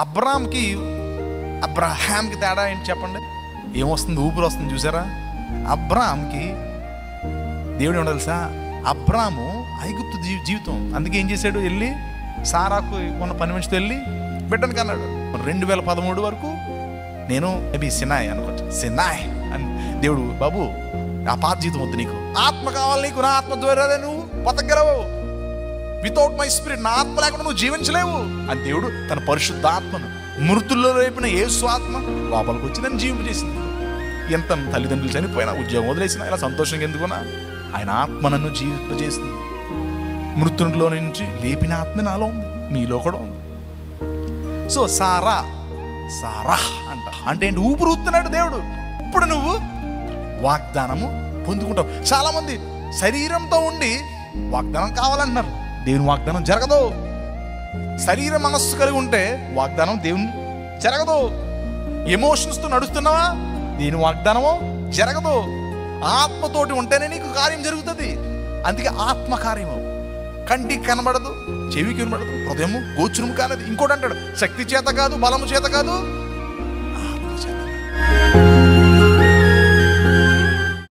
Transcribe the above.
అబ్రహాంకి తేడా ఏంటి చెప్పండి? ఏమొస్తుంది? ఊపిరి వస్తుంది చూసారా? అబ్రహాంకి దేవుడు ఏమో తెలుసా? అబ్రాము ఐగుప్తు జీవితం, అందుకే ఏం చేశాడు? వెళ్ళి సారాకు ఉన్న పని మనిషితో వెళ్ళి బిడ్డను కన్నాడు. 2013 వరకు నేను మేబీ సినాయ్ అనుకోవచ్చు, సినాయ్ అని దేవుడు, బాబు ఆ పాత జీవితం వద్దు, నీకు ఆత్మ కావాలి, నీకు నా ఆత్మ ద్వారా నువ్వు బతకగలవు, వితౌట్ మై స్పిరిట్, నా ఆత్మ లేకుండా నువ్వు జీవించలేవు అని దేవుడు తన పరిశుద్ధ ఆత్మను, మృతుల్లో రేపిన యేసు ఆత్మ లోపలికి వచ్చి నన్ను జీవింపజేసింది. ఎంత తల్లిదండ్రులు చనిపోయినా, ఉద్యోగం వదిలేసినా, ఇలా సంతోషంగా ఎందుకున్నా ఆయన ఆత్మ నన్ను జీవింపజేసింది. మృతుల్లో నుంచి లేపిన ఆత్మ నాలో ఉంది, మీలో కూడా ఉంది. సో సారా అంటే ఏంటి? ఊపిరి ఊతున్నాడు దేవుడు. ఇప్పుడు నువ్వు వాగ్దానము పొందుకుంటావు. చాలా మంది శరీరంతో ఉండి వాగ్దానం కావాలంటున్నారు, దేవుని వాగ్దానం జరగదు. శరీర మనస్సు కలిగి ఉంటే వాగ్దానం దేవుని జరగదు. ఎమోషన్స్తో నడుస్తున్నావా, దేవుని వాగ్దానము జరగదు. ఆత్మతోటి ఉంటేనే నీకు కార్యం జరుగుతుంది. అందుకే ఆత్మకార్యము కంటికి కనబడదు, చెవికి కనబడదు, హృదయము గోచరము కానది. ఇంకోటి అంటాడు, శక్తి చేత కాదు, బలము చేత కాదు, ఆత్మ చేత.